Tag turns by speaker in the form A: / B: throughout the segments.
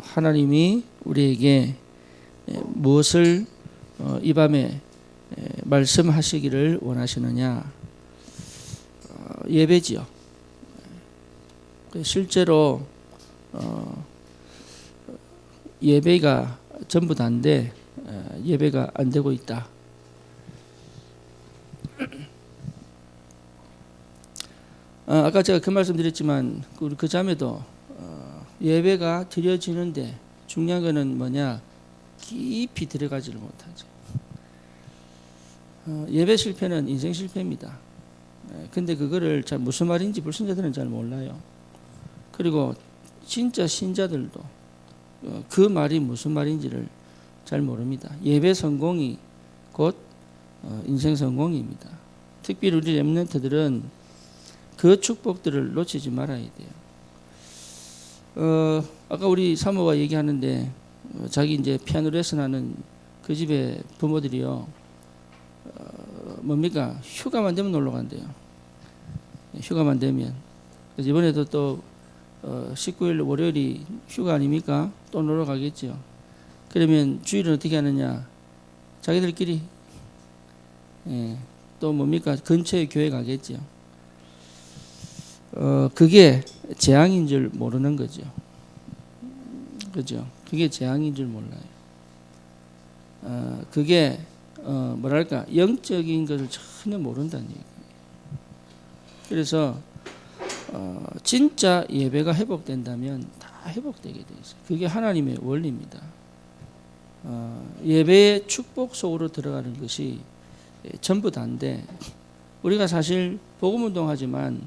A: 하나님이 우리에게 무엇을 이 밤에 말씀하시기를 원하시느냐? 예배지요. 실제로 예배가 전부 다인데 예배가 안 되고 있다. 아까 제가 그 말씀 드렸지만 우리 그 자매도 예배가 드려지는데 중요한 거는 뭐냐? 깊이 들어가지를 못하죠. 예배 실패는 인생 실패입니다. 근데 그거를 잘 무슨 말인지 불신자들은 잘 몰라요. 그리고 진짜 신자들도 그 말이 무슨 말인지를 잘 모릅니다. 예배 성공이 곧 인생 성공입니다. 특별히 우리 렘넌트들은 그 축복들을 놓치지 말아야 돼요. 아까 우리 사모가 얘기하는데 자기 이제 피아노 레슨하는 그 집의 부모들이요, 뭡니까? 휴가만 되면 놀러 간대요. 휴가만 되면. 그래서 이번에도 또 19일 월요일이 휴가 아닙니까? 또 놀러 가겠죠. 그러면 주일은 어떻게 하느냐? 자기들끼리 또 뭡니까? 근처에 교회 가겠죠. 그게 재앙인 줄 모르는 거죠. 그죠? 그게 재앙인 줄 몰라요. 그게 뭐랄까, 영적인 것을 전혀 모른다는 얘기예요. 그래서 진짜 예배가 회복된다면 다 회복되게 돼 있어요. 그게 하나님의 원리입니다. 예배의 축복 속으로 들어가는 것이 전부 다인데, 우리가 사실 복음운동 하지만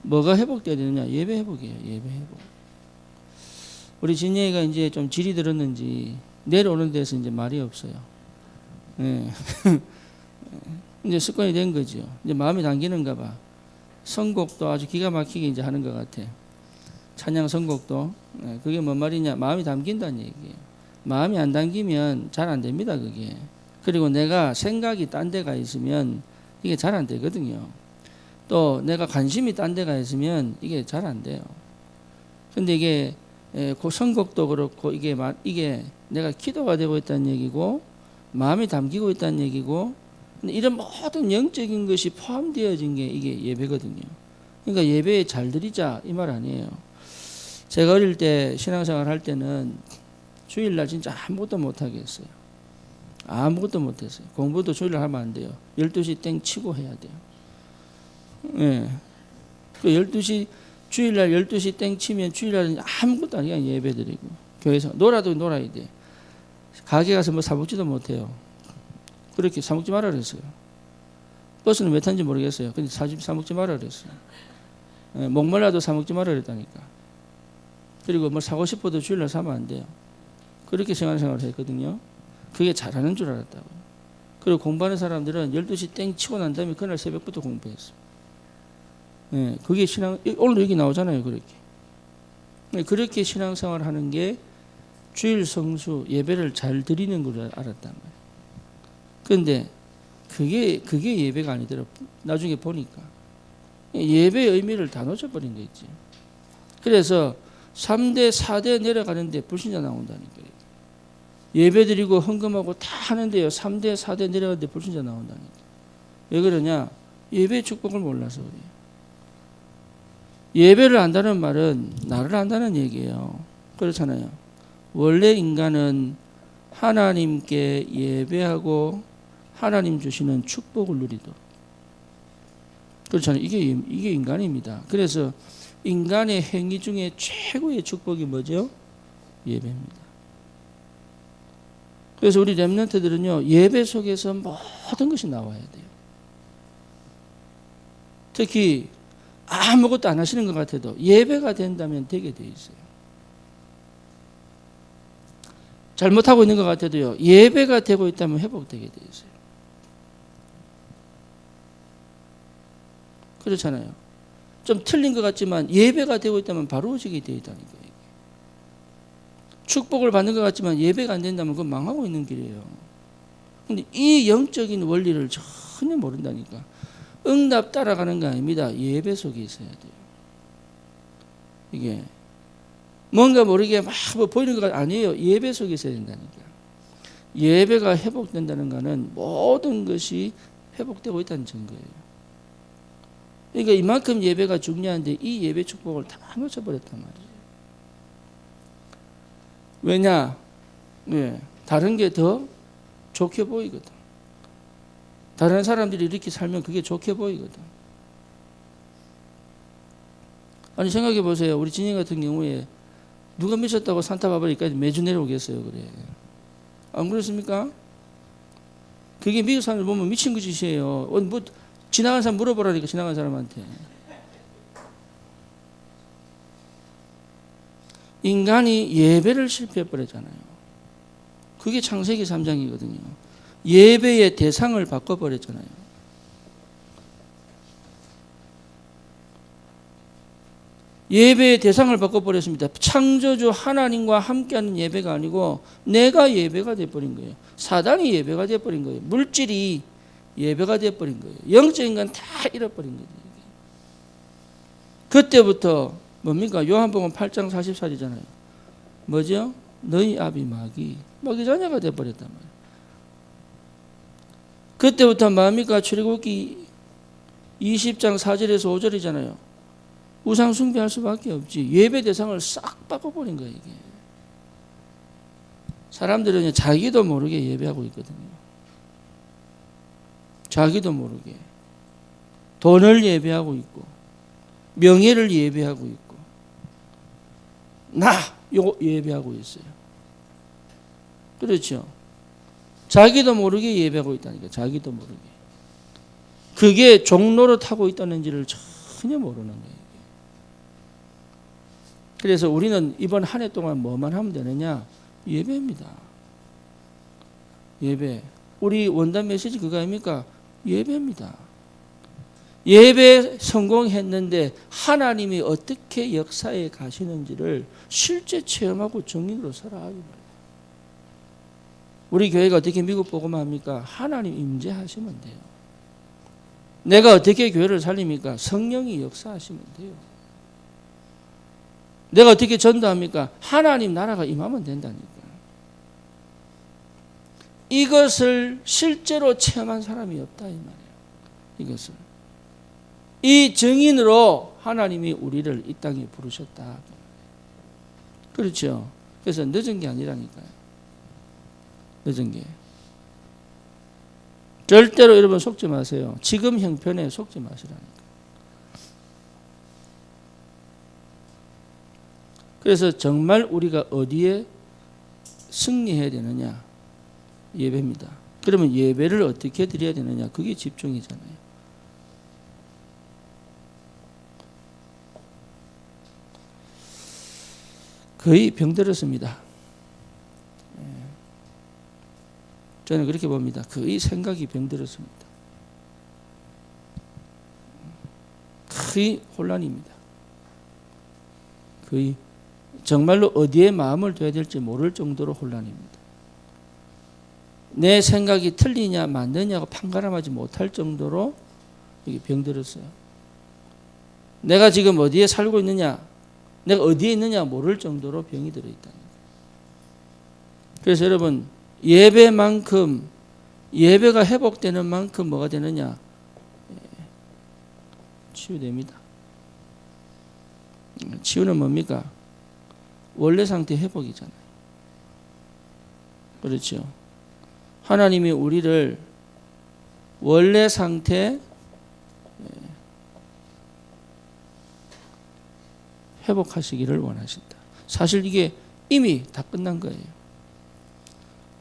A: 뭐가 회복돼야 되느냐? 예배 회복이에요. 예배 회복. 우리 진영이가 이제 좀 질이 들었는지 내려오는 데서 이제 말이 없어요. 이제 습관이 된 거죠. 이제 마음이 당기는가 봐. 선곡도 아주 기가 막히게 이제 하는 것 같아. 찬양 선곡도. 그게 뭔 말이냐? 마음이 담긴다는 얘기예요. 마음이 안 담기면 잘 안 됩니다, 그게. 그리고 내가 생각이 딴 데가 있으면 이게 잘 안 되거든요. 또 내가 관심이 딴 데가 있으면 이게 잘 안 돼요. 근데 이게 그 선곡도 그렇고 이게 내가 기도가 되고 있다는 얘기고 마음이 담기고 있다는 얘기고, 근데 이런 모든 영적인 것이 포함되어진 게 이게 예배거든요. 그러니까 예배에 잘 드리자 이 말 아니에요. 제가 어릴 때 신앙생활 할 때는 주일날 진짜 아무것도 못 하겠어요. 아무것도 못 했어요. 공부도 주일날 하면 안 돼요. 12시 땡 치고 해야 돼요. 예. 그 12시, 주일날 12시 땡 치면 주일날은 아무것도 아니야. 예배 드리고. 교회에서 놀아도 놀아야 돼. 가게 가서 뭐 사먹지도 못해요. 그렇게 사먹지 말라 그랬어요. 버스는 왜 탄지 모르겠어요. 근데 사먹지 말라 그랬어요. 예, 목말라도 사먹지 말라 그랬다니까. 그리고 뭐 사고 싶어도 주일날 사면 안 돼요. 그렇게 생활을 했거든요. 그게 잘하는 줄 알았다고요. 그리고 공부하는 사람들은 12시 땡 치고 난 다음에 그날 새벽부터 공부했어요. 예, 그게 오늘 여기 나오잖아요. 그렇게. 예, 그렇게 신앙생활 하는 게 주일 성수 예배를 잘 드리는 걸 알았단 말이에요. 그런데 그게 예배가 아니더라. 나중에 보니까 예배의 의미를 다 놓쳐버린 거 있지. 그래서 3대 4대 내려가는데 불신자 나온다니까요. 예배 드리고 헌금하고 다 하는데요, 3대 4대 내려가는데 불신자 나온다니까. 왜 그러냐? 예배의 축복을 몰라서 그래요. 예배를 안다는 말은 나를 안다는 얘기예요. 그렇잖아요. 원래 인간은 하나님께 예배하고 하나님 주시는 축복을 누리도록. 그렇잖아요. 이게 인간입니다. 그래서 인간의 행위 중에 최고의 축복이 뭐죠? 예배입니다. 그래서 우리 렘넌트들은요, 예배 속에서 모든 것이 나와야 돼요. 특히 아무것도 안 하시는 것 같아도 예배가 된다면 되게 돼 있어요. 잘못하고 있는 것 같아도요, 예배가 되고 있다면 회복되게 돼 있어요. 그렇잖아요. 좀 틀린 것 같지만 예배가 되고 있다면 바로워지게 되어 있다니까요. 축복을 받는 것 같지만 예배가 안 된다면 그건 망하고 있는 길이에요. 근데 이 영적인 원리를 전혀 모른다니까. 응답 따라가는 거 아닙니다. 예배 속에 있어야 돼요. 이게 뭔가 모르게 막 뭐 보이는 거 아니에요. 예배 속에 있어야 된다니까. 예배가 회복된다는 것은 모든 것이 회복되고 있다는 증거예요. 그러니까 이만큼 예배가 중요한데 이 예배 축복을 다 놓쳐버렸단 말이에요. 왜냐? 네, 다른 게 더 좋게 보이거든. 다른 사람들이 이렇게 살면 그게 좋게 보이거든. 아니 생각해 보세요. 우리 진영 같은 경우에 누가 미쳤다고 산타바바리까지 매주 내려오겠어요, 그래? 안 그렇습니까? 그게 미국 사람들 보면 미친 짓이에요. 뭐 지나간 사람 물어보라니까, 지나간 사람한테. 인간이 예배를 실패해버렸잖아요. 그게 창세기 3장이거든요. 예배의 대상을 바꿔버렸잖아요. 예배의 대상을 바꿔버렸습니다. 창조주 하나님과 함께하는 예배가 아니고 내가 예배가 돼버린 거예요. 사단이 예배가 돼버린 거예요. 물질이 예배가 돼버린 거예요. 영적인 건 다 잃어버린 거예요. 그때부터 뭡니까? 요한복음 8장 44절이잖아요. 뭐죠? 너희 아비 마귀 자녀가 돼버렸단 말이에요. 그때부터 뭡니까? 출애굽기 20장 4절에서 5절이잖아요. 우상 숭배할 수밖에 없지. 예배 대상을 싹 바꿔버린 거예요, 이게. 사람들은 자기도 모르게 예배하고 있거든요. 자기도 모르게. 돈을 예배하고 있고, 명예를 예배하고 있고, 요거 예배하고 있어요. 그렇죠. 자기도 모르게 예배하고 있다니까, 자기도 모르게. 그게 종로로 타고 있다는지를 전혀 모르는 거예요. 그래서 우리는 이번 한 해 동안 뭐만 하면 되느냐? 예배입니다. 예배. 우리 원단 메시지 그거 아닙니까? 예배입니다. 예배 성공했는데 하나님이 어떻게 역사에 가시는지를 실제 체험하고 증인으로 살아야 우리 교회가 어떻게 미국 복음을 합니까? 하나님 임재하시면 돼요. 내가 어떻게 교회를 살립니까? 성령이 역사하시면 돼요. 내가 어떻게 전도합니까? 하나님 나라가 임하면 된다니까. 이것을 실제로 체험한 사람이 없다 이 말이에요. 이것을. 이 증인으로 하나님이 우리를 이 땅에 부르셨다. 그렇죠. 그래서 늦은 게 아니라니까요. 늦은 게. 절대로 여러분 속지 마세요. 지금 형편에 속지 마시라니까. 그래서 정말 우리가 어디에 승리해야 되느냐? 예배입니다. 그러면 예배를 어떻게 드려야 되느냐? 그게 집중이잖아요. 거의 병들었습니다. 저는 그렇게 봅니다. 거의 생각이 병들었습니다. 거의 혼란입니다. 거의 정말로 어디에 마음을 둬야 될지 모를 정도로 혼란입니다. 내 생각이 틀리냐 맞느냐고 판가름하지 못할 정도로 이게 병들었어요. 내가 지금 어디에 살고 있느냐, 내가 어디에 있느냐 모를 정도로 병이 들어있다. 그래서 여러분 예배만큼 예배가 회복되는 만큼 뭐가 되느냐? 치유됩니다. 치유는 뭡니까? 원래 상태 회복이잖아요. 그렇죠. 하나님이 우리를 원래 상태 회복하시기를 원하신다. 사실 이게 이미 다 끝난 거예요.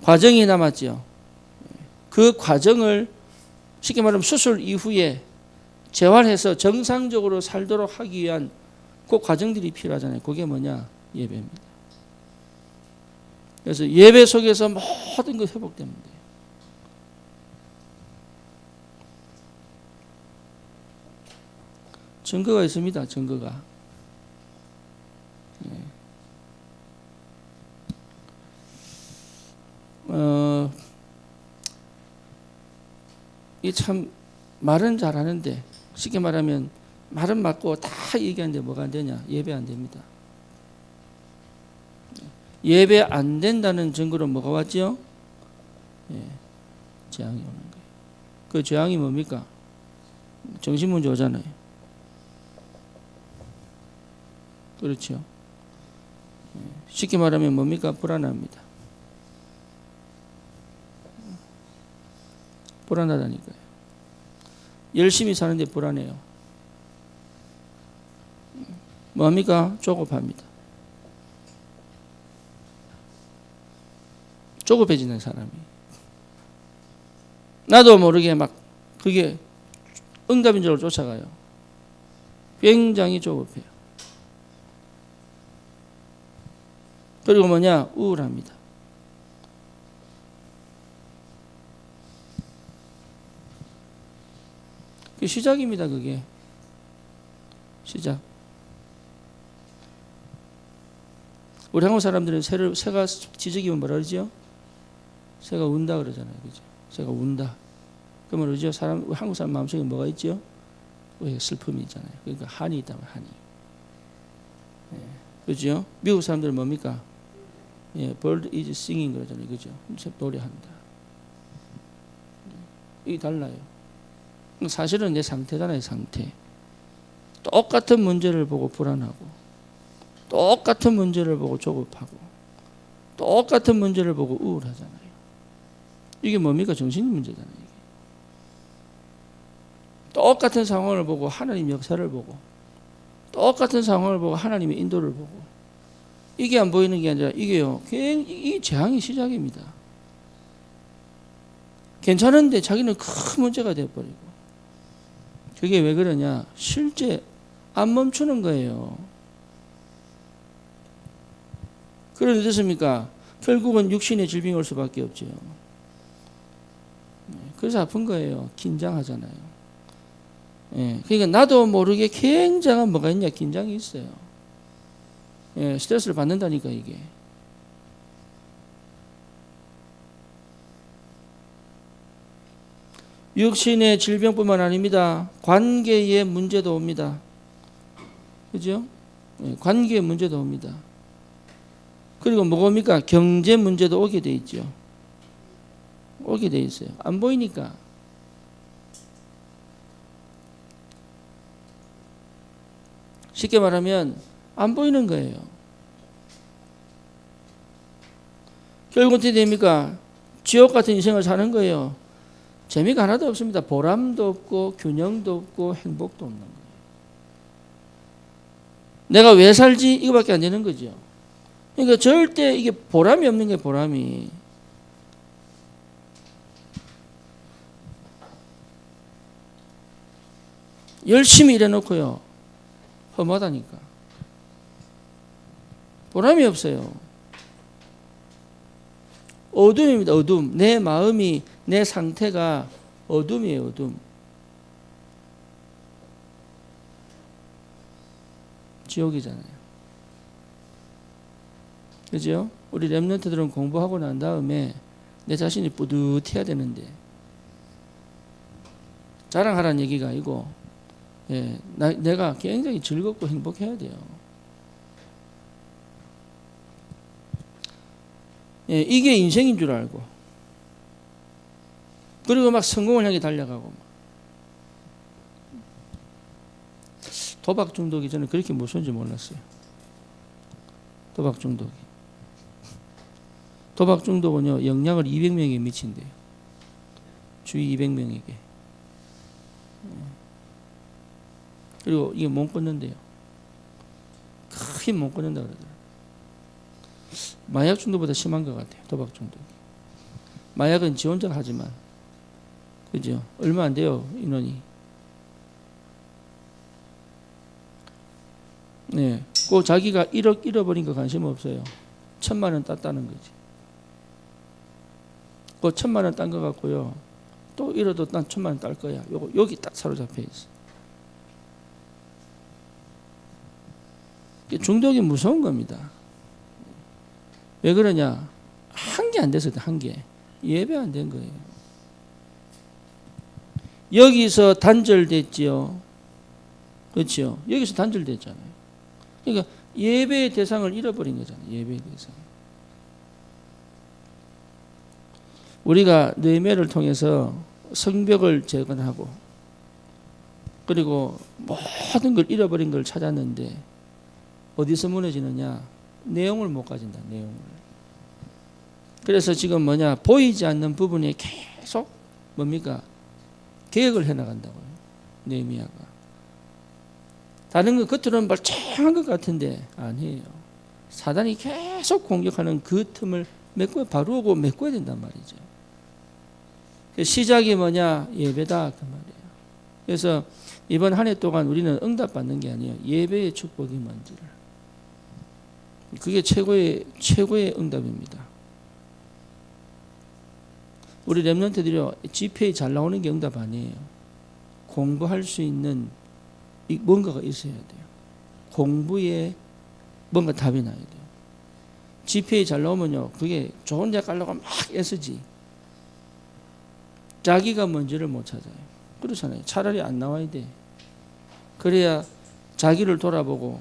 A: 과정이 남았죠. 그 과정을 쉽게 말하면 수술 이후에 재활해서 정상적으로 살도록 하기 위한 그 과정들이 필요하잖아요. 그게 뭐냐? 예배입니다. 그래서 예배 속에서 모든 것 회복되면 돼요. 증거가 있습니다. 증거가. 이 참 말은 잘하는데 쉽게 말하면 말은 맞고 다 얘기하는데 뭐가 안 되냐? 예배 안 됩니다. 예배 안 된다는 증거로 뭐가 왔죠? 예, 재앙이 오는 거예요. 그 재앙이 뭡니까? 정신문제 오잖아요. 그렇죠. 쉽게 말하면 뭡니까? 불안합니다. 불안하다니까요. 열심히 사는데 불안해요. 뭐합니까? 조급합니다. 조급해지는 사람이. 나도 모르게 막 그게 응답인 줄 쫓아가요. 굉장히 조급해요. 그리고 뭐냐? 우울합니다. 그 시작입니다. 그게 시작. 우리 한국 사람들은 새가 지저귀면 뭐라 그러죠? 새가 운다 그러잖아요. 그죠? 새가 운다. 그러면 그러죠? 한국 사람 마음속에 뭐가 있죠? 슬픔이 있잖아요. 그러니까 한이 있다면 한이. 예. 그죠? 미국 사람들은 뭡니까? 예, bird is singing 그러잖아요. 그죠? 노래한다. 이게 달라요. 사실은 내 상태잖아요. 상태. 똑같은 문제를 보고 불안하고 똑같은 문제를 보고 조급하고 똑같은 문제를 보고 우울하잖아요. 이게 뭡니까? 정신 문제잖아요. 이게. 똑같은 상황을 보고 하나님 역사를 보고 똑같은 상황을 보고 하나님의 인도를 보고 이게 안 보이는 게 아니라 이게요. 이 재앙의 시작입니다. 괜찮은데 자기는 큰 문제가 되어버리고 그게 왜 그러냐? 실제 안 멈추는 거예요. 그런데 어떻습니까? 결국은 육신의 질병이 올 수밖에 없죠. 그래서 아픈 거예요. 긴장하잖아요. 예, 그러니까 나도 모르게 굉장한 뭐가 있냐? 긴장이 있어요. 예, 스트레스를 받는다니까 이게. 육신의 질병뿐만 아닙니다. 관계의 문제도 옵니다. 그죠? 예, 관계의 문제도 옵니다. 그리고 뭐가 옵니까? 경제 문제도 오게 돼 있죠. 오게 돼 있어요. 안 보이니까. 쉽게 말하면 안 보이는 거예요. 결국 어떻게 됩니까? 지옥 같은 인생을 사는 거예요. 재미가 하나도 없습니다. 보람도 없고 균형도 없고 행복도 없는 거예요. 내가 왜 살지? 이거밖에 안 되는 거죠. 그러니까 절대 이게 보람이 없는 게 보람이. 열심히 일해놓고요. 험하다니까. 보람이 없어요. 어둠입니다. 어둠. 내 마음이 내 상태가 어둠이에요. 어둠. 지옥이잖아요. 그죠? 우리 렘넌트들은 공부하고 난 다음에 내 자신이 뿌듯해야 되는데 자랑하라는 얘기가 아니고 예, 내가 굉장히 즐겁고 행복해야 돼요. 예, 이게 인생인 줄 알고 그리고 막 성공을 향해 달려가고 도박 중독이 저는 그렇게 무서운지 몰랐어요. 도박 중독이. 도박 중독은요, 영향을 200명에 미친대요. 주위 200명에게. 그리고 이게 못 끊는데요. 크게 못 끊는다 그러더라고요. 마약 중독보다 심한 것 같아요. 도박 중독. 마약은 지 혼자 하지만, 그죠? 얼마 안 돼요, 인원이. 네. 꼭 자기가 1억 잃어버린 거 관심 없어요. 1,000만 원 땄다는 거지. 그 1,000만 원 딴 거 갖고요. 또 잃어도 난 1,000만 원 딸 거야. 요거 여기 딱 사로잡혀 있어. 중독이 무서운 겁니다. 왜 그러냐? 한 개 안 돼서 한 개. 예배 안 된 거예요. 여기서 단절됐지요. 그렇죠? 여기서 단절됐잖아요. 그러니까 예배의 대상을 잃어버린 거잖아요. 예배의 대상. 우리가 느헤미야를 통해서 성벽을 재건하고 그리고 모든 걸 잃어버린 걸 찾았는데 어디서 무너지느냐? 내용을 못 가진다. 내용을. 그래서 지금 뭐냐? 보이지 않는 부분에 계속 뭡니까? 계획을 해나간다고요. 느헤미야가. 다른 건 겉으로는 멀쩡한 것 같은데 아니에요. 사단이 계속 공격하는 그 틈을 바로 메꿔야 된단 말이죠. 시작이 뭐냐? 예배다 그 말이에요. 그래서 이번 한 해 동안 우리는 응답받는 게 아니에요. 예배의 축복이 뭔지를. 그게 최고의 응답입니다. 우리 렘넌트들이요, GPA 잘 나오는 게 응답 아니에요. 공부할 수 있는 뭔가가 있어야 돼요. 공부에 뭔가 답이 나야 돼요. GPA 잘 나오면요, 그게 좋은 대 가려고 막 애쓰지. 자기가 뭔지를 못 찾아요. 그렇잖아요. 차라리 안 나와야 돼. 그래야 자기를 돌아보고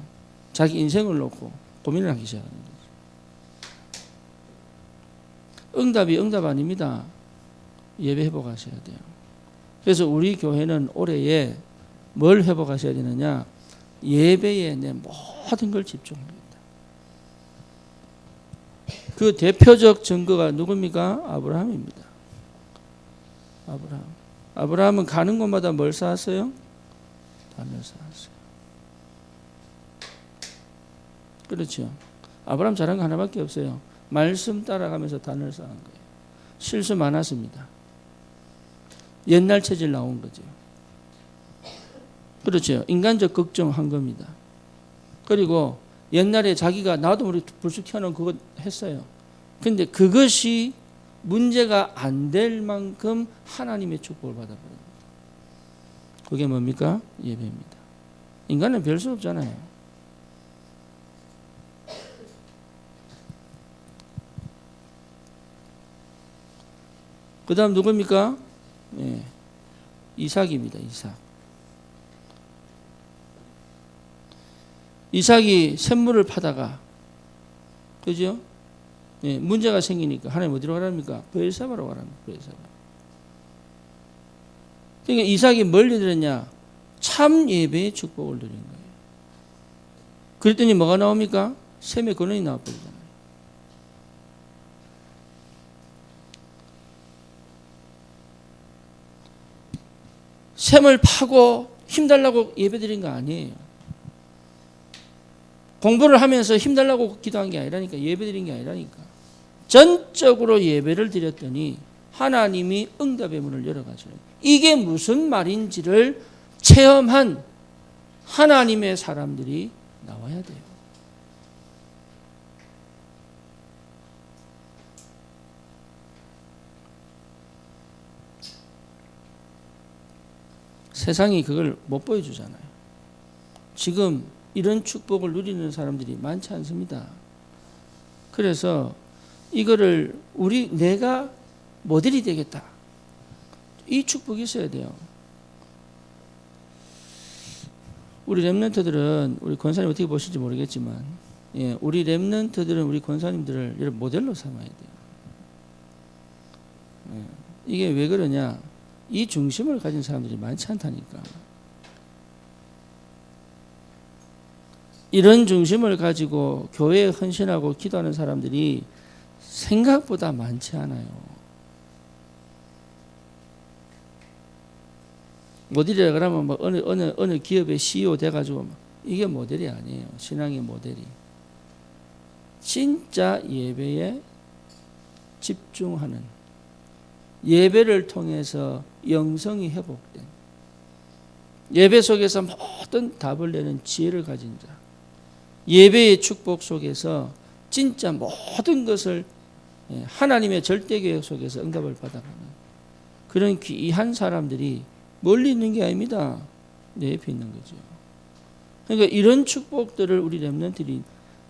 A: 자기 인생을 놓고 고민을 하기 시작하는 거죠. 응답 아닙니다. 예배 회복하셔야 돼요. 그래서 우리 교회는 올해에 뭘 회복하셔야 되느냐? 예배에 내 모든 걸 집중합니다. 그 대표적 증거가 누굽니까? 아브라함입니다. 아브라함은 가는 곳마다 뭘 쌓았어요? 단을 쌓았어요. 그렇죠. 아브라함 잘한 거 하나밖에 없어요. 말씀 따라가면서 단을 쌓은 거예요. 실수 많았습니다. 옛날 체질 나온 거죠. 그렇죠. 인간적 걱정한 겁니다. 그리고 옛날에 자기가 나도 모르게 불쑥 튀어나온 그거 했어요. 근데 그것이 문제가 안 될 만큼 하나님의 축복을 받아버립니다. 그게 뭡니까? 예배입니다. 인간은 별 수 없잖아요. 그 다음 누굽니까? 예, 이삭입니다. 이삭이 샘물을 파다가, 그죠? 예, 문제가 생기니까 하나님 어디로 가랍니까? 브엘사바로 가랍니다. 브엘사바. 그러니까 이삭이 뭘 들었냐? 참 예배의 축복을 누린 거예요. 그랬더니 뭐가 나옵니까? 샘의 근원이 나와버리잖아요. 샘을 파고 힘달라고 예배드린 거 아니에요. 공부를 하면서 힘달라고 기도한 게 아니라니까. 예배드린 게 아니라니까. 전적으로 예배를 드렸더니 하나님이 응답의 문을 열어가셔요. 이게 무슨 말인지를 체험한 하나님의 사람들이 나와야 돼요. 세상이 그걸 못 보여주잖아요. 지금 이런 축복을 누리는 사람들이 많지 않습니다. 그래서 이거를 내가 모델이 되겠다. 이 축복이 있어야 돼요. 우리 렘넌트들은, 우리 권사님 어떻게 보실지 모르겠지만, 예, 우리 렘넌트들은 우리 권사님들을 모델로 삼아야 돼요. 예, 이게 왜 그러냐? 이 중심을 가진 사람들이 많지 않다니까. 이런 중심을 가지고 교회에 헌신하고 기도하는 사람들이 생각보다 많지 않아요. 모델이라 그러면 뭐 어느 기업의 CEO 돼가지고 이게 모델이 아니에요. 신앙의 모델이. 진짜 예배에 집중하는, 예배를 통해서 영성이 회복된, 예배 속에서 모든 답을 내는 지혜를 가진 자, 예배의 축복 속에서 진짜 모든 것을 하나님의 절대 계획 속에서 응답을 받아가는 그런 귀한 사람들이 멀리 있는 게 아닙니다. 내 옆에 있는 거죠. 그러니까 이런 축복들을 우리 렘넌트들이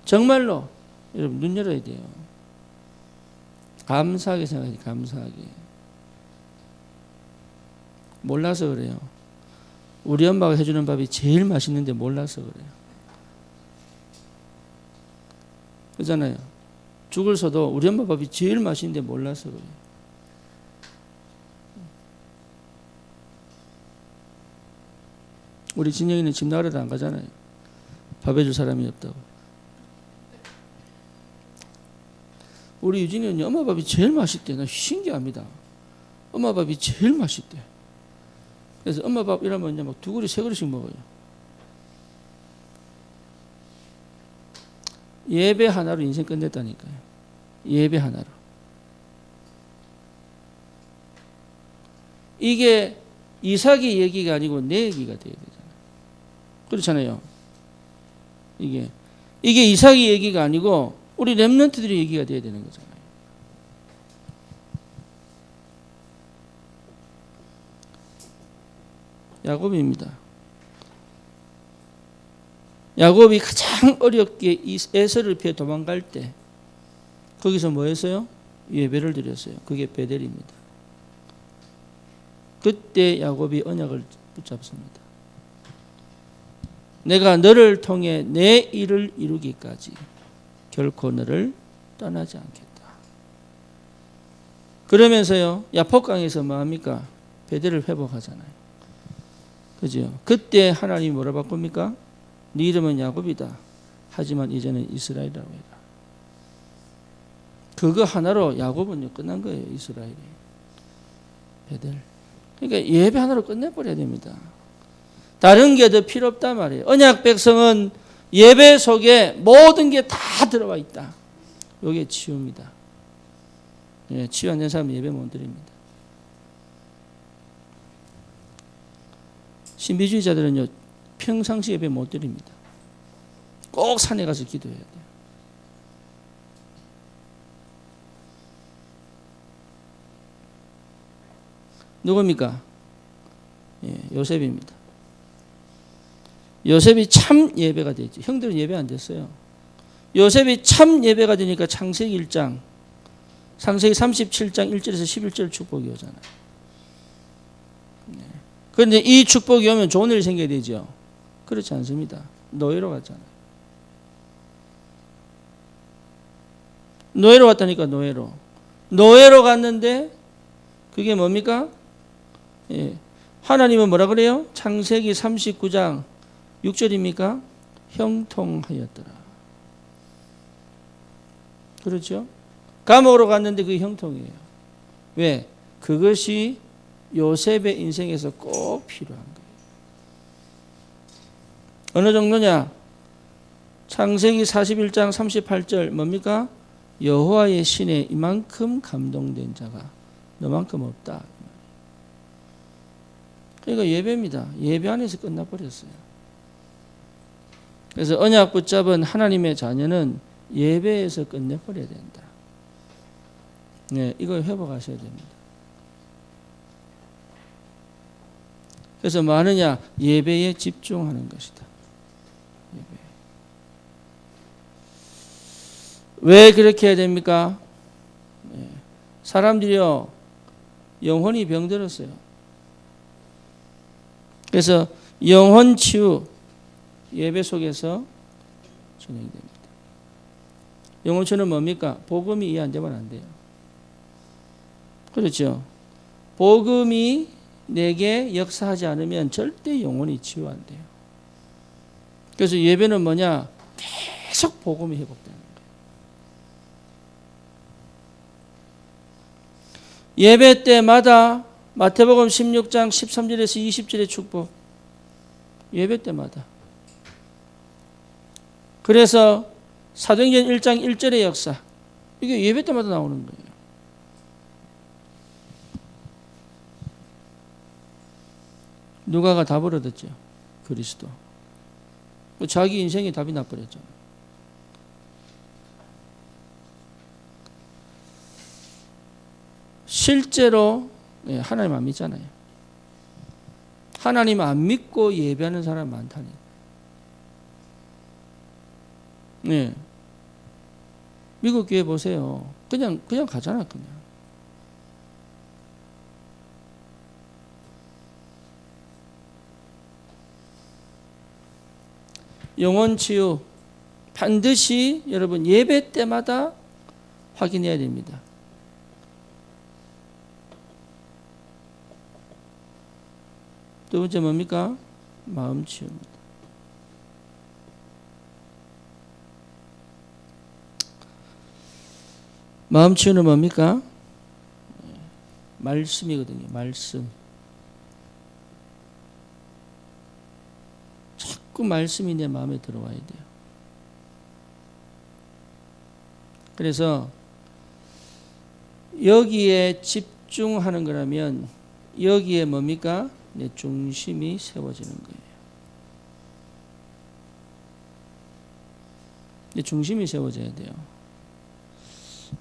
A: 정말로 여러분 눈 열어야 돼요. 감사하게 생각해요. 감사하게. 몰라서 그래요. 우리 엄마가 해주는 밥이 제일 맛있는데 몰라서 그래요. 그렇잖아요. 죽을 서도 우리 엄마 밥이 제일 맛있는데 몰라서 그래요. 우리 진영이는 집 나가려도 안 가잖아요. 밥 해줄 사람이 없다고. 우리 유진이는 엄마 밥이 제일 맛있대. 나 신기합니다. 엄마 밥이 제일 맛있대. 그래서 엄마 밥 이러면 이제 막 2그릇, 3그릇씩 먹어요. 예배 하나로 인생 끝냈다니까요. 예배 하나로. 이게 이삭의 얘기가 아니고 내 얘기가 돼야 되잖아요. 그렇잖아요. 이게 이삭의 얘기가 아니고 우리 렘넌트들의 얘기가 돼야 되는 거잖아요. 야곱입니다. 야곱이 가장 어렵게 에서를 피해 도망갈 때 거기서 뭐 했어요? 예배를 드렸어요. 그게 베델입니다. 그때 야곱이 언약을 붙잡습니다. 내가 너를 통해 내 일을 이루기까지 결코 너를 떠나지 않겠다. 그러면서요, 야복강에서 뭐합니까? 베델을 회복하잖아요. 그죠? 그때 하나님이 뭐라 바꿉니까? 네 이름은 야곱이다. 하지만 이제는 이스라엘이라고 해라. 그거 하나로 야곱은 끝난 거예요. 이스라엘이. 베델. 그러니까 예배 하나로 끝내버려야 됩니다. 다른 게 더 필요 없단 말이에요. 언약 백성은 예배 속에 모든 게 다 들어와 있다. 이게 치유입니다. 예, 치유 안 된 사람은 예배 못 드립니다. 신비주의자들은요, 평상시 예배 못 드립니다. 꼭 산에 가서 기도해야 돼요. 누굽니까? 예, 요셉입니다. 요셉이 참 예배가 됐죠. 형들은 예배 안 됐어요. 요셉이 참 예배가 되니까 창세기 1장, 창세기 37장 1절에서 11절 축복이 오잖아요. 그런데 이 축복이 오면 좋은 일이 생겨야 되죠. 그렇지 않습니다. 노예로 갔잖아요. 노예로 갔다니까, 노예로. 노예로 갔는데 그게 뭡니까? 예. 하나님은 뭐라 그래요? 창세기 39장 6절입니까? 형통하였더라. 그렇죠? 감옥으로 갔는데 그게 형통이에요. 왜? 그것이 요셉의 인생에서 꼭 필요한 거예요. 어느 정도냐? 창세기 41장 38절 뭡니까? 여호와의 신에 이만큼 감동된 자가 너만큼 없다. 그러니까 예배입니다. 예배 안에서 끝나버렸어요. 그래서 언약 붙잡은 하나님의 자녀는 예배에서 끝내버려야 된다. 네, 이걸 회복하셔야 됩니다. 그래서 뭐 하느냐? 예배에 집중하는 것이다. 예배. 왜 그렇게 해야 됩니까? 네. 사람들이요, 영혼이 병들었어요. 그래서 영혼 치유, 예배 속에서 진행됩니다. 영혼 치유는 뭡니까? 복음이 이해 안 되면 안 돼요. 그렇죠? 복음이 내게 역사하지 않으면 절대 영혼이 치유 안 돼요. 그래서 예배는 뭐냐? 계속 복음이 회복되는 거예요. 예배 때마다 마태복음 16장 13절에서 20절의 축복. 예배 때마다. 그래서 사도행전 1장 1절의 역사. 이게 예배 때마다 나오는 거예요. 누가가 다 버려졌죠. 그리스도. 자기 인생이 답이 나버렸죠. 실제로 하나님 안 믿잖아요. 하나님 안 믿고 예배하는 사람 많다니. 네. 미국 교회 보세요. 그냥 가잖아, 그냥. 영혼 치유 반드시 여러분 예배 때마다 확인해야 됩니다. 두 번째 뭡니까? 마음 치유입니다. 마음 치유는 뭡니까? 말씀이거든요. 말씀. 자꾸 말씀이 내 마음에 들어와야 돼요. 그래서 여기에 집중하는 거라면 여기에 뭡니까? 내 중심이 세워지는 거예요. 내 중심이 세워져야 돼요.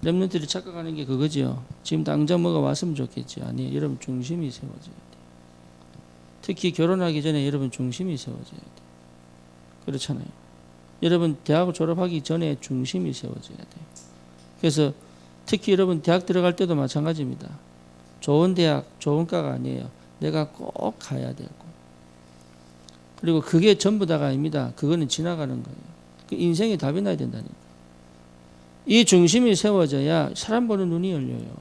A: 렘넌트들이 착각하는 게 그거죠. 지금 당장 뭐가 왔으면 좋겠죠. 아니, 여러분 중심이 세워져야 돼요. 특히 결혼하기 전에 여러분 중심이 세워져야 돼요. 그렇잖아요. 여러분 대학을 졸업하기 전에 중심이 세워져야 돼요. 그래서 특히 여러분 대학 들어갈 때도 마찬가지입니다. 좋은 대학, 좋은 과가 아니에요. 내가 꼭 가야 되고. 그리고 그게 전부 다가 아닙니다. 그거는 지나가는 거예요. 그 인생에 답이 나야 된다니까. 이 중심이 세워져야 사람 보는 눈이 열려요.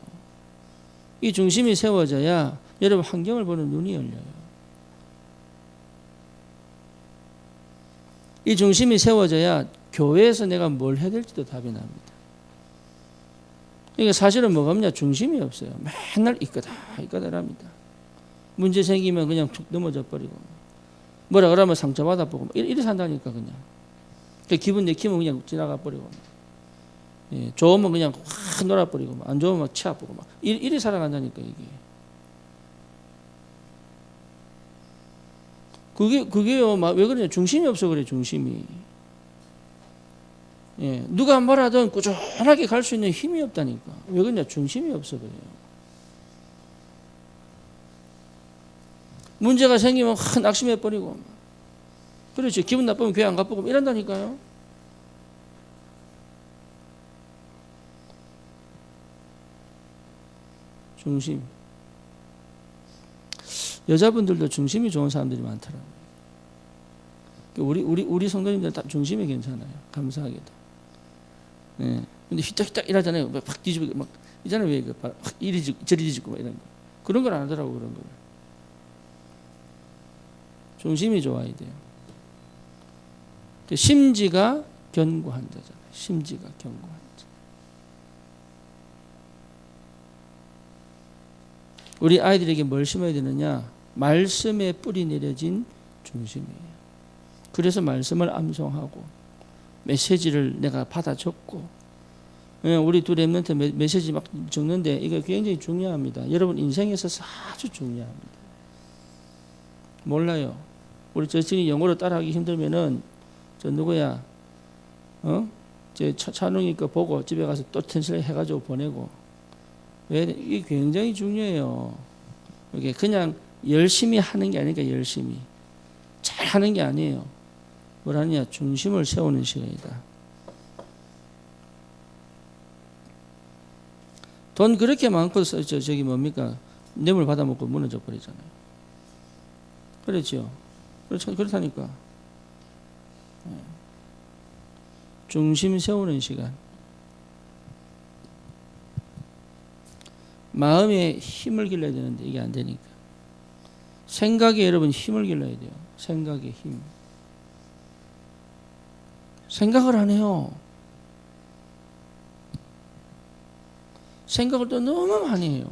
A: 이 중심이 세워져야 여러분 환경을 보는 눈이 열려요. 이 중심이 세워져야 교회에서 내가 뭘 해야 될지도 답이 납니다. 그러니까 사실은 뭐가 없냐? 중심이 없어요. 맨날 이거다랍니다. 문제 생기면 그냥 툭 넘어져 버리고 뭐라 그러면 상처받아 보고 이래 산다니까 그냥. 기분 내키면 그냥 지나가 버리고 예, 좋으면 그냥 확 놀아버리고 안 좋으면 막 치 아프고 막 이래 살아간다니까 이게. 그게요, 막 왜 그러냐? 중심이 없어 그래, 중심이. 예, 누가 뭐라든 꾸준하게 갈 수 있는 힘이 없다니까. 왜 그러냐? 중심이 없어 그래요. 문제가 생기면 확 낙심해 버리고. 그렇지. 기분 나쁘면 교회 안 가보고 이런다니까요. 중심. 여자분들도 중심이 좋은 사람들이 많더라고요. 우리 성도님들 다 중심이 괜찮아요. 감사하게도. 예. 근데 휘딱휘딱 이러잖아요. 막 뒤집고 막 있잖아요. 왜 확 이리 저리 뒤집고 막 이런 거. 그런 걸 안 하더라고 그런 걸. 중심이 좋아야 돼요. 심지가 견고한 자잖아요. 심지가 견고한 자. 우리 아이들에게 뭘 심어야 되느냐? 말씀에 뿌리 내려진 중심이에요. 그래서 말씀을 암송하고 메시지를 내가 받아 적고, 우리 두 렘넌트 메시지 막 적는데 이거 굉장히 중요합니다. 여러분 인생에서 아주 중요합니다. 몰라요. 우리 저친이 영어로 따라하기 힘들면은 저 누구야? 제 찬웅이 거 보고 집에 가서 또 translate 해가지고 보내고. 왜? 이게 굉장히 중요해요. 이게 그냥 열심히 하는 게 아니니까 열심히 잘 하는 게 아니에요. 뭘 하느냐? 중심을 세우는 시간이다. 돈 그렇게 많고 저기 뭡니까? 뇌물 받아먹고 무너져 버리잖아요. 그렇죠. 그렇다니까. 중심 세우는 시간. 마음에 힘을 길러야 되는데 이게 안 되니까. 생각에 여러분 힘을 길러야 돼요. 생각에 힘. 생각을 안 해요. 생각을 또 너무 많이 해요.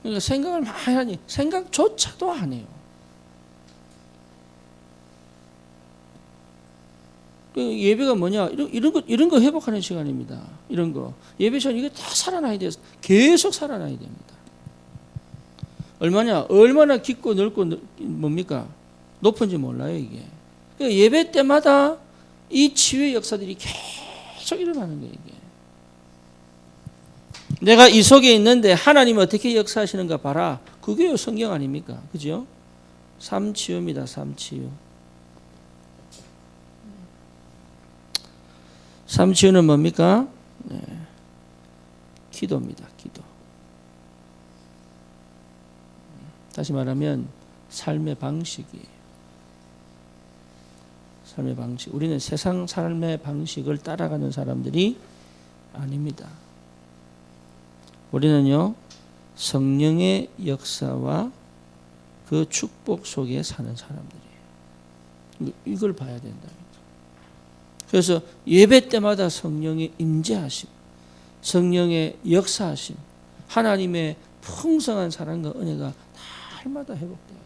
A: 그러니까 생각을 많이 하니 생각조차도 안 해요. 예배가 뭐냐? 이런 거 회복하는 시간입니다. 이런 거. 예배 시간 이거 다 살아나야 돼요. 계속 살아나야 됩니다. 얼마나 깊고 넓고 뭡니까? 높은지 몰라요, 이게. 그러니까 예배 때마다 이 치유의 역사들이 계속 일어나는 거예요, 이게. 내가 이 속에 있는데 하나님 어떻게 역사하시는가 봐라. 그게 성경 아닙니까? 그죠? 삼치유입니다, 삼치유. 삼치유는 뭡니까? 네. 기도입니다. 기도. 다시 말하면 삶의 방식이에요. 삶의 방식. 우리는 세상 삶의 방식을 따라가는 사람들이 아닙니다. 우리는요, 성령의 역사와 그 축복 속에 사는 사람들이에요. 이걸 봐야 된다. 그래서 예배 때마다 성령의 임재하심, 성령의 역사하심, 하나님의 풍성한 사랑과 은혜가 날마다 회복돼야 돼요.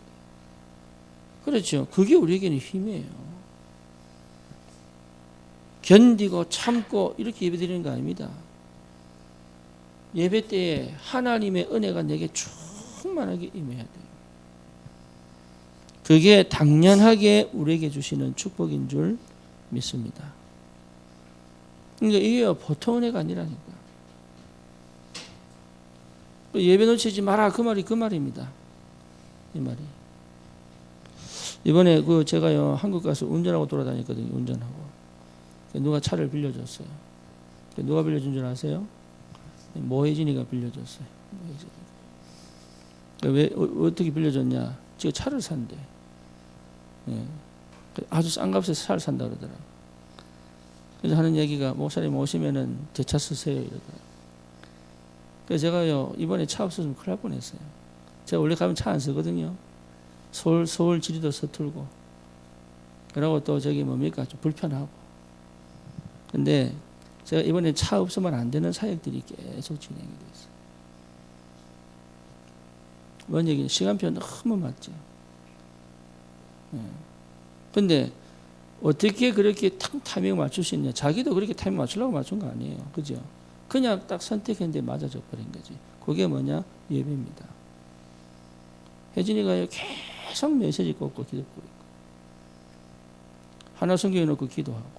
A: 그렇죠. 그게 우리에게는 힘이에요. 견디고 참고 이렇게 예배드리는 거 아닙니다. 예배 때에 하나님의 은혜가 내게 충만하게 임해야 돼요. 그게 당연하게 우리에게 주시는 축복인 줄 믿습니다. 그러니까 이게 보통 은혜가 아니라니까. 예배 놓치지 마라 그 말입니다. 이 말이. 이번에 제가요 한국 가서 운전하고 돌아다녔거든요. 운전하고. 누가 차를 빌려줬어요. 누가 빌려준 줄 아세요? 모혜진이가 빌려줬어요. 왜 어떻게 빌려줬냐? 지가 차를 산대. 예. 아주 싼 값에 차를 산다 그러더라. 그래서 하는 얘기가 목사님 오시면은 제 차 쓰세요 이러더라. 그래서 제가요 이번에 차 없어서 큰일 날 뻔했어요. 제가 원래 가면 차 안 쓰거든요. 서울 지리도 서툴고 그러고 또 저기 뭡니까 좀 불편하고. 근데 제가 이번에 차 없으면 안 되는 사역들이 계속 진행이 됐어요. 뭔 얘기냐? 시간표 너무 맞죠. 근데 어떻게 그렇게 타이밍 맞출 수 있냐? 자기도 그렇게 타이밍 맞추려고 맞춘 거 아니에요. 그죠? 그냥 딱 선택했는데 맞아져 버린 거지. 그게 뭐냐? 예배입니다. 혜진이가 계속 메시지 꽂고 기도 꽂고 하나 성경에 놓고 기도하고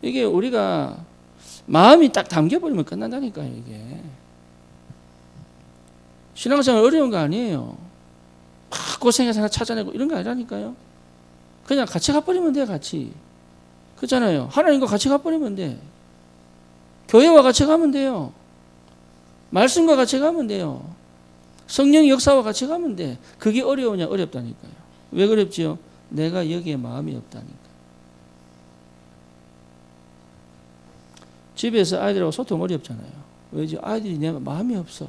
A: 이게 우리가 마음이 딱 담겨버리면 끝난다니까요. 이게 신앙생활 어려운 거 아니에요. 막 고생해서 하나 찾아내고 이런 거 아니라니까요. 그냥 같이 가버리면 돼. 같이. 그렇잖아요. 하나님과 같이 가버리면 돼. 교회와 같이 가면 돼요. 말씀과 같이 가면 돼요. 성령 역사와 같이 가면 돼. 그게 어려우냐? 어렵다니까요. 왜 어렵지요? 내가 여기에 마음이 없다니까. 집에서 아이들하고 소통 어렵잖아요. 왜지? 아이들이 내 마음이 없어.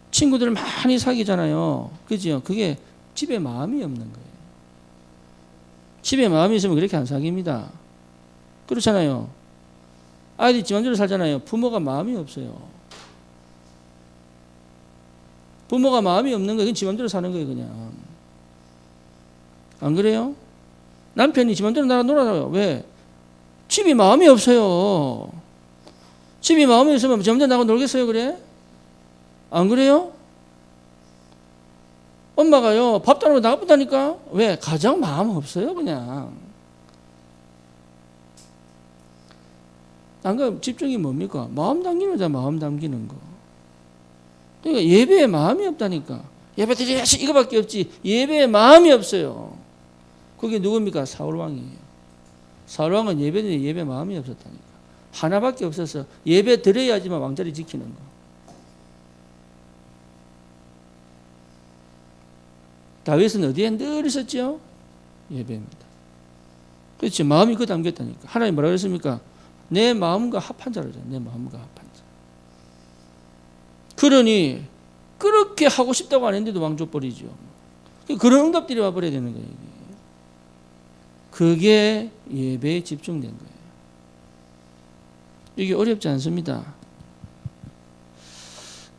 A: 친구들 많이 사귀잖아요. 그죠? 그게 집에 마음이 없는 거예요. 집에 마음이 있으면 그렇게 안 사깁니다. 그렇잖아요. 아이들이 지 맘대로 살잖아요. 부모가 마음이 없어요. 부모가 마음이 없는 거예요. 그건 지 맘대로 사는 거예요. 그냥. 안 그래요? 남편이 지 맘대로 나랑 놀아요. 왜? 집이 마음이 없어요. 집이 마음이 없으면 지 맘대로 나가고 놀겠어요. 그래? 안 그래요? 엄마가요 밥도 안 하고 나가본다니까. 왜? 가정 마음 없어요. 그냥. 안 그럼 집중이 뭡니까? 마음 담기는 거잖아. 마음 담기는 거. 그러니까 예배에 마음이 없다니까. 예배 드려야지 이거밖에 없지. 예배에 마음이 없어요. 그게 누굽니까? 사울왕이에요. 사울왕은 예배에 마음이 없었다니까. 하나밖에 없어서 예배 드려야지만 왕자리 지키는 거. 다윗은 어디에 늘 있었죠? 예배입니다. 그렇지. 마음이 그 담겼다니까. 하나님 뭐라고 했습니까? 내 마음과 합한 자로잖아. 내 마음과 합한 자. 그러니 그렇게 하고 싶다고 안 했는데도 왕 줘버리죠. 그런 응답들이 와버려야 되는 거예요. 그게 예배에 집중된 거예요. 이게 어렵지 않습니다.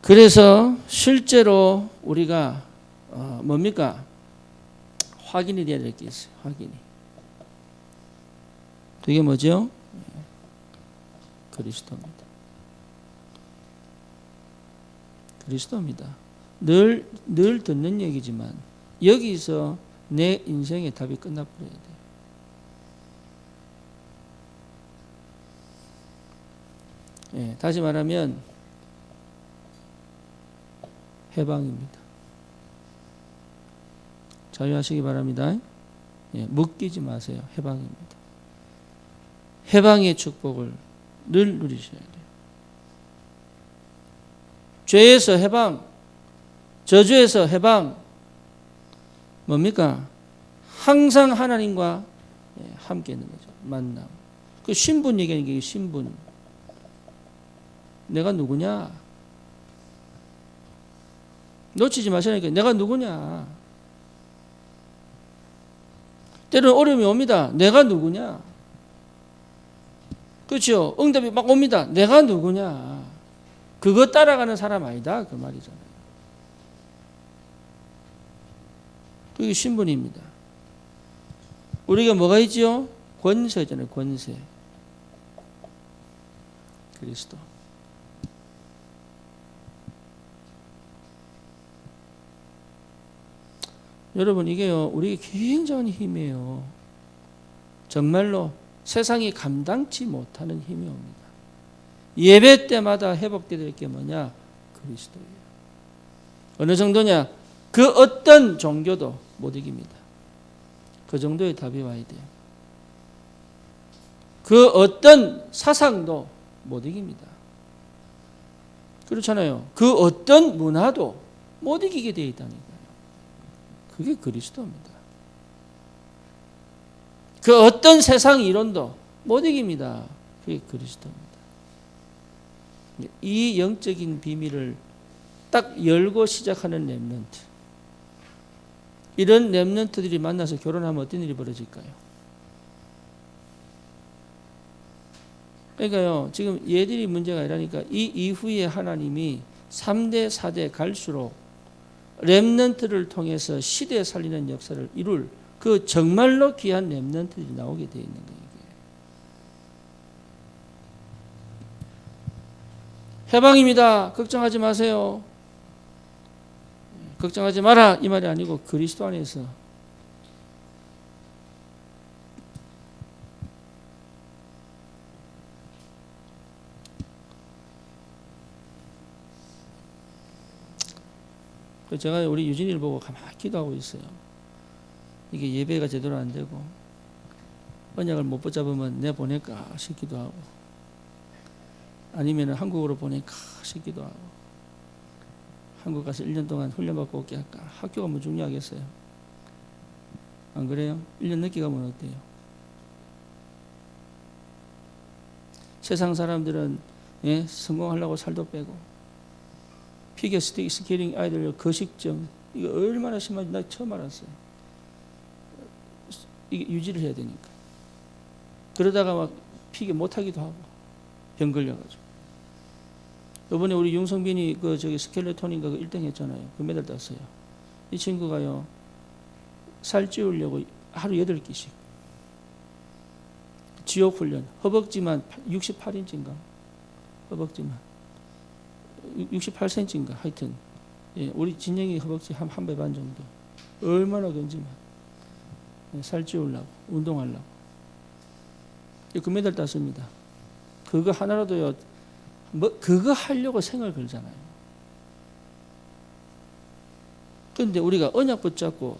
A: 그래서 실제로 우리가 뭡니까? 확인이 돼야 될 게 있어요. 확인이. 그게 뭐죠? 그리스도입니다. 그리스도입니다. 늘 듣는 얘기지만 여기서 내 인생의 답이 끝나버려야 돼요. 예, 다시 말하면 해방입니다. 자유하시기 바랍니다. 예, 묶이지 마세요. 해방입니다. 해방의 축복을 늘 누리셔야 돼요. 죄에서 해방, 저주에서 해방, 뭡니까? 항상 하나님과 함께 있는 거죠. 만남. 그 신분 얘기하는 게 신분. 내가 누구냐? 놓치지 마시라니까. 내가 누구냐? 때로는 어려움이 옵니다. 내가 누구냐? 그렇죠? 응답이 막 옵니다. 내가 누구냐? 그거 따라가는 사람 아니다. 그 말이잖아요. 그게 신분입니다. 우리가 뭐가 있지요? 권세잖아요. 권세. 그리스도. 여러분 이게요. 우리에게 굉장한 힘이에요. 정말로 세상이 감당치 못하는 힘이 옵니다. 예배 때마다 회복되어야 될 게 뭐냐? 그리스도예요. 어느 정도냐? 그 어떤 종교도 못 이깁니다. 그 정도의 답이 와야 돼요. 그 어떤 사상도 못 이깁니다. 그렇잖아요. 그 어떤 문화도 못 이기게 되어 있다니까요. 그게 그리스도입니다. 그 어떤 세상 이론도 못 이깁니다. 그게 그리스도입니다. 이 영적인 비밀을 딱 열고 시작하는 렘넌트. 이런 렘넌트들이 만나서 결혼하면 어떤 일이 벌어질까요? 그러니까요, 지금 얘들이 문제가 아니라니까 이 이후에 하나님이 3대, 4대 갈수록 렘넌트를 통해서 시대에 살리는 역사를 이룰 그 정말로 귀한 렘넌트들이 나오게 되어 있는 거예요. 해방입니다. 걱정하지 마세요. 걱정하지 마라 이 말이 아니고 그리스도 안에서 제가 우리 유진이를 보고 가만히 기도하고 있어요. 이게 예배가 제대로 안 되고 언약을 못 붙잡으면 내 보낼까 싶기도 하고 아니면 한국으로 보낼까 싶기도 하고 한국 가서 1년 동안 훈련받고 올게 할까. 학교가 뭐 중요하겠어요? 안 그래요? 1년 늦게 가면 어때요? 세상 사람들은 성공하려고 살도 빼고 피겨 스케이팅 아이들 거식증 이거 얼마나 심한지 나 처음 알았어요. 이게 유지를 해야 되니까. 그러다가 막 피겨 못하기도 하고 병 걸려가지고. 이번에 우리 윤성빈이 그 저기 스켈레톤인가 그 1등 했잖아요. 그 메달 땄어요. 이 친구가요 살 찌우려고 하루 8끼씩 지옥 훈련 허벅지만 68인치인가 허벅지만 68cm인가 하여튼 우리 진영이 허벅지 한 배 반 정도 얼마나 건지만 살 찌우려고 운동하려고 금메달 땄습니다. 그거 하나라도요 그거 하려고 생을 걸잖아요. 그런데 우리가 언약 붙잡고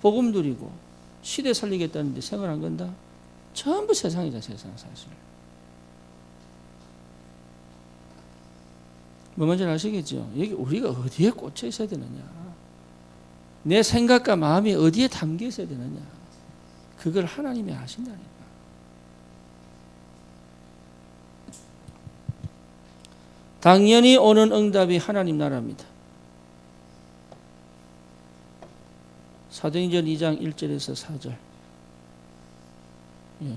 A: 복음 누리고 시대 살리겠다는데 생을 안 건다? 전부 세상이다. 세상 사실. 뭐 뭔지 아시겠죠? 여기 우리가 어디에 꽂혀 있어야 되느냐? 내 생각과 마음이 어디에 담겨 있어야 되느냐? 그걸 하나님이 아신다니까. 당연히 오는 응답이 하나님 나라입니다. 사도행전 2장 1절에서 4절.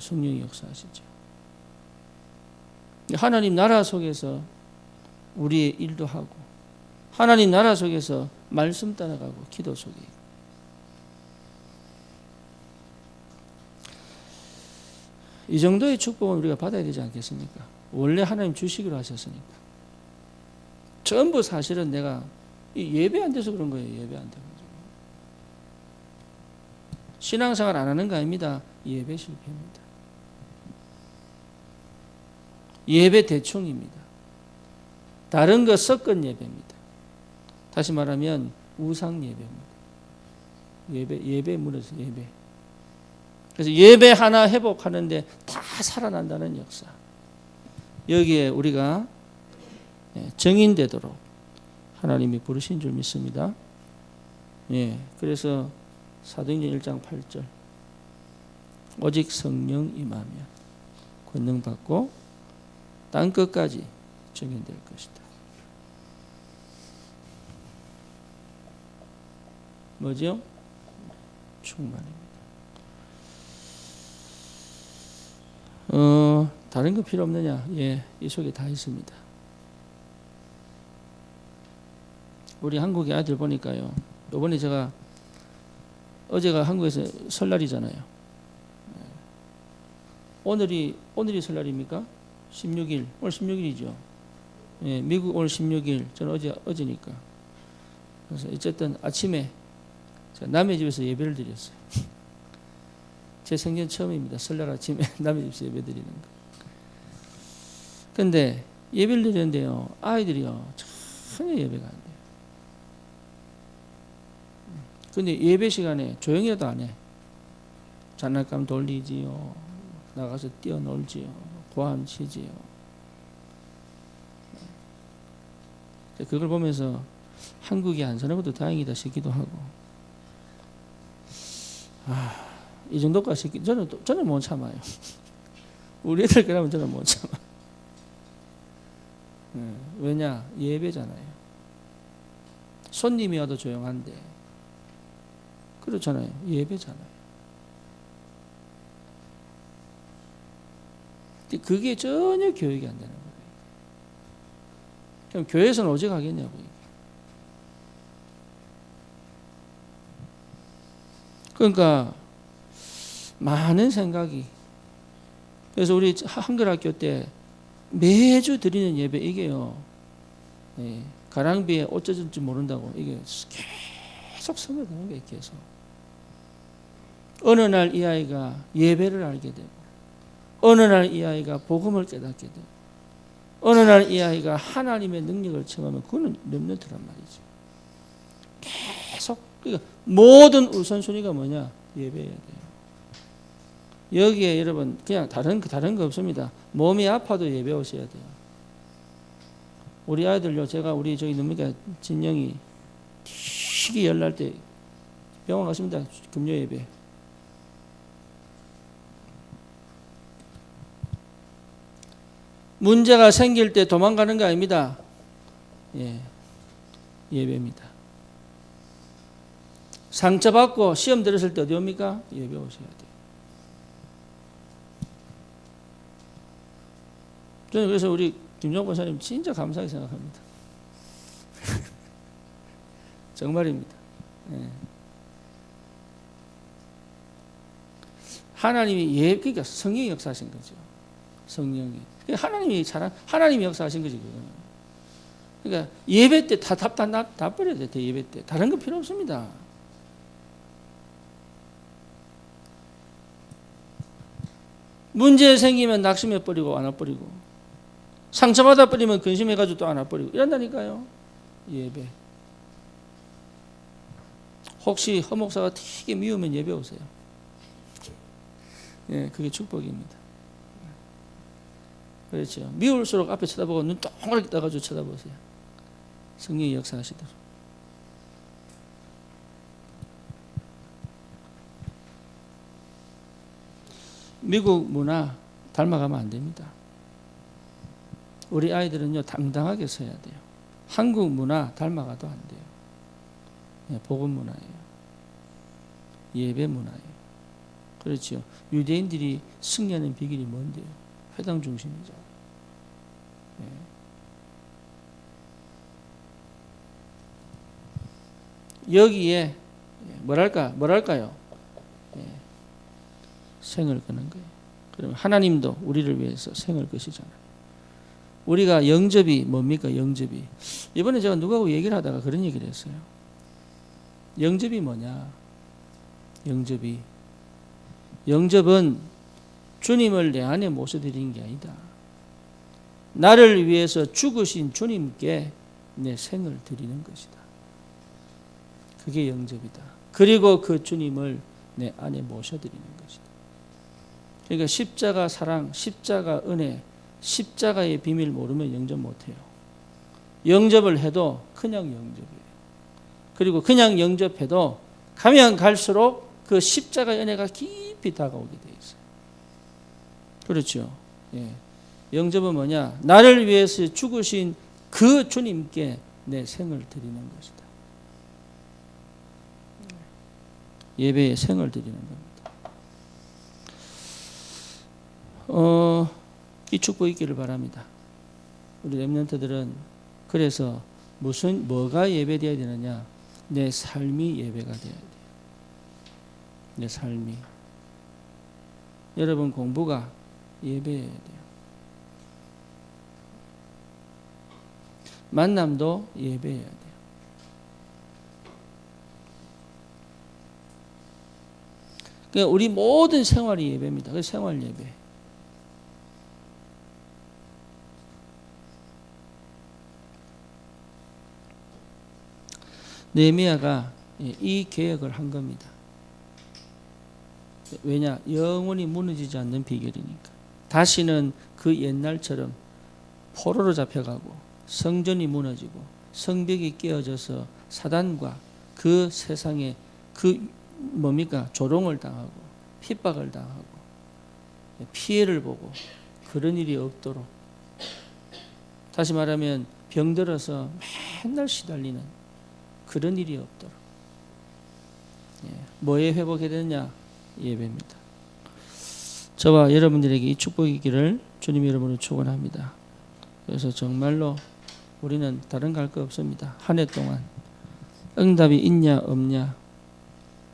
A: 성령이 역사하시죠. 하나님 나라 속에서 우리의 일도 하고 하나님 나라 속에서 말씀 따라가고 기도 속에 이 정도의 축복은 우리가 받아야 되지 않겠습니까? 원래 하나님 주시기로 하셨으니까. 전부 사실은 내가 예배 안 돼서 그런 거예요. 예배 안 돼가지고. 신앙생활 안 하는 거 아닙니다. 예배 실패입니다. 예배 대충입니다. 다른 거 섞은 예배입니다. 다시 말하면 우상 예배입니다. 예배 무너져 예배. 그래서 예배 하나 회복하는데 다 살아난다는 역사. 여기에 우리가 정인되도록 하나님이 부르신 줄 믿습니다. 그래서 사도행전 1장 8절 오직 성령 임하면 권능 받고 땅 끝까지 정연될 것이다. 뭐죠? 충만입니다. 다른 거 필요 없느냐? 예, 이 속에 다 있습니다. 우리 한국의 아들 보니까요. 이번에 어제가 한국에서 설날이잖아요. 오늘이 설날입니까? 16일. 오늘 16일이죠. 예, 미국 오늘 16일. 저는 어제니까. 그래서 어쨌든 아침에 제가 남의 집에서 예배를 드렸어요. 제 생전 처음입니다. 설날 아침에 남의 집에서 예배 드리는 거. 근데 예배를 드렸는데요. 아이들이요. 전혀 예배가 안 돼요. 근데 예배 시간에 조용히라도 안 해. 장난감 돌리지요. 나가서 뛰어놀지요. 고함 치지요. 그걸 보면서 한국이 안 사는 것도 다행이다 싶기도 하고. 이 정도까지 저는 못 참아요. 우리 애들 그러면 저는 못 참아. 왜냐? 예배잖아요. 손님이 와도 조용한데. 그렇잖아요. 예배잖아요. 그게 전혀 교육이 안 되는 거예요. 그럼 교회에서는 오직 하겠냐고요. 그러니까 많은 생각이. 그래서 우리 한글학교 때 매주 드리는 예배 이게요. 예, 가랑비에 옷 젖을지 모른다고 이게 계속 성경되는 거예요. 계속. 어느 날 이 아이가 예배를 알게 되고, 어느 날 이 아이가 복음을 깨닫게 되고, 어느 날 이 아이가 하나님의 능력을 체험하면 그거는 렘넌트란 말이죠. 계속. 그러니까 모든 우선순위가 뭐냐? 예배해야 돼요. 여기에 여러분 그냥 다른 거 없습니다. 몸이 아파도 예배 오셔야 돼요. 우리 아이들요. 제가 우리 저기 뭡니까 진영이 되게 열날 때 병원 갔습니다. 금요 예배. 문제가 생길 때 도망가는 거 아닙니다. 예, 예배입니다. 상처받고 시험 들었을 때 어디 옵니까? 예배 오셔야 돼요. 저는 그래서 우리 김종 권사님 진짜 감사하게 생각합니다. 정말입니다. 예. 하나님이 그러니까 성령이 역사하신 거죠. 성령이. 하나님이 역사하신 거지, 그거는. 그러니까 예배 때 다 버려야 돼, 예배 때. 다른 거 필요 없습니다. 문제 생기면 낙심해 버리고 안 와버리고, 상처받아 버리면 근심해가지고 또 안 와버리고, 이런다니까요. 예배. 혹시 허목사가 되게 미우면 예배 오세요. 예, 그게 축복입니다. 그렇죠. 미울수록 앞에 쳐다보고 눈 동그랗게 떠가지고 쳐다보세요. 성령이 역사하시도록. 미국 문화 닮아가면 안 됩니다. 우리 아이들은요 당당하게 서야 돼요. 한국 문화 닮아가도 안 돼요. 예, 복음 문화예요. 예배 문화예요. 그렇죠. 유대인들이 승리하는 비결이 뭔데요? 회당 중심이죠. 예. 여기에 뭐랄까요? 예. 생을 거는 거예요. 그러면 하나님도 우리를 위해서 생을 거시잖아요. 우리가 영접이 뭡니까? 영접이. 이번에 제가 누구하고 얘기를 하다가 그런 얘기를 했어요. 영접이 뭐냐? 영접은 주님을 내 안에 모셔드리는 게 아니다. 나를 위해서 죽으신 주님께 내 생을 드리는 것이다. 그게 영접이다. 그리고 그 주님을 내 안에 모셔드리는 것이다. 그러니까 십자가 사랑, 십자가 은혜, 십자가의 비밀 모르면 영접 못해요. 영접을 해도 그냥 영접이에요. 그리고 그냥 영접해도 가면 갈수록 그 십자가의 은혜가 깊이 다가오게 돼 있어요. 그렇죠. 예. 영접은 뭐냐? 나를 위해서 죽으신 그 주님께 내 생을 드리는 것이다. 예배에 생을 드리는 겁니다. 이 축복 있기를 바랍니다. 우리 렘넌트들은 그래서 뭐가 예배되어야 되느냐? 내 삶이 예배가 되어야 돼요. 내 삶이. 여러분 공부가 예배여야 돼요. 만남도 예배여야 돼요. 그러니까 우리 모든 생활이 예배입니다. 그 생활 예배. 느헤미야가 이 계획을 한 겁니다. 왜냐? 영원히 무너지지 않는 비결이니까. 다시는 그 옛날처럼 포로로 잡혀가고 성전이 무너지고 성벽이 깨어져서 사단과 그 세상에 조롱을 당하고 핍박을 당하고 피해를 보고 그런 일이 없도록, 다시 말하면 병들어서 맨날 시달리는 그런 일이 없도록 뭐에 회복해야 되느냐? 예배입니다. 저와 여러분들에게 이 축복이 있기를 주님 이름으로 축원합니다. 그래서 정말로 우리는 다른 거 할 거 없습니다. 한 해 동안 응답이 있냐 없냐,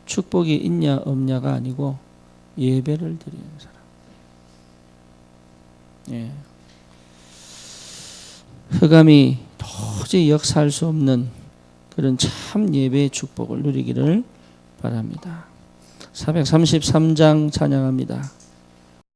A: 축복이 있냐 없냐가 아니고 예배를 드리는 사람. 흑암이 도저히 역사할 수 없는 그런 참 예배의 축복을 누리기를 바랍니다. 433장 찬양합니다.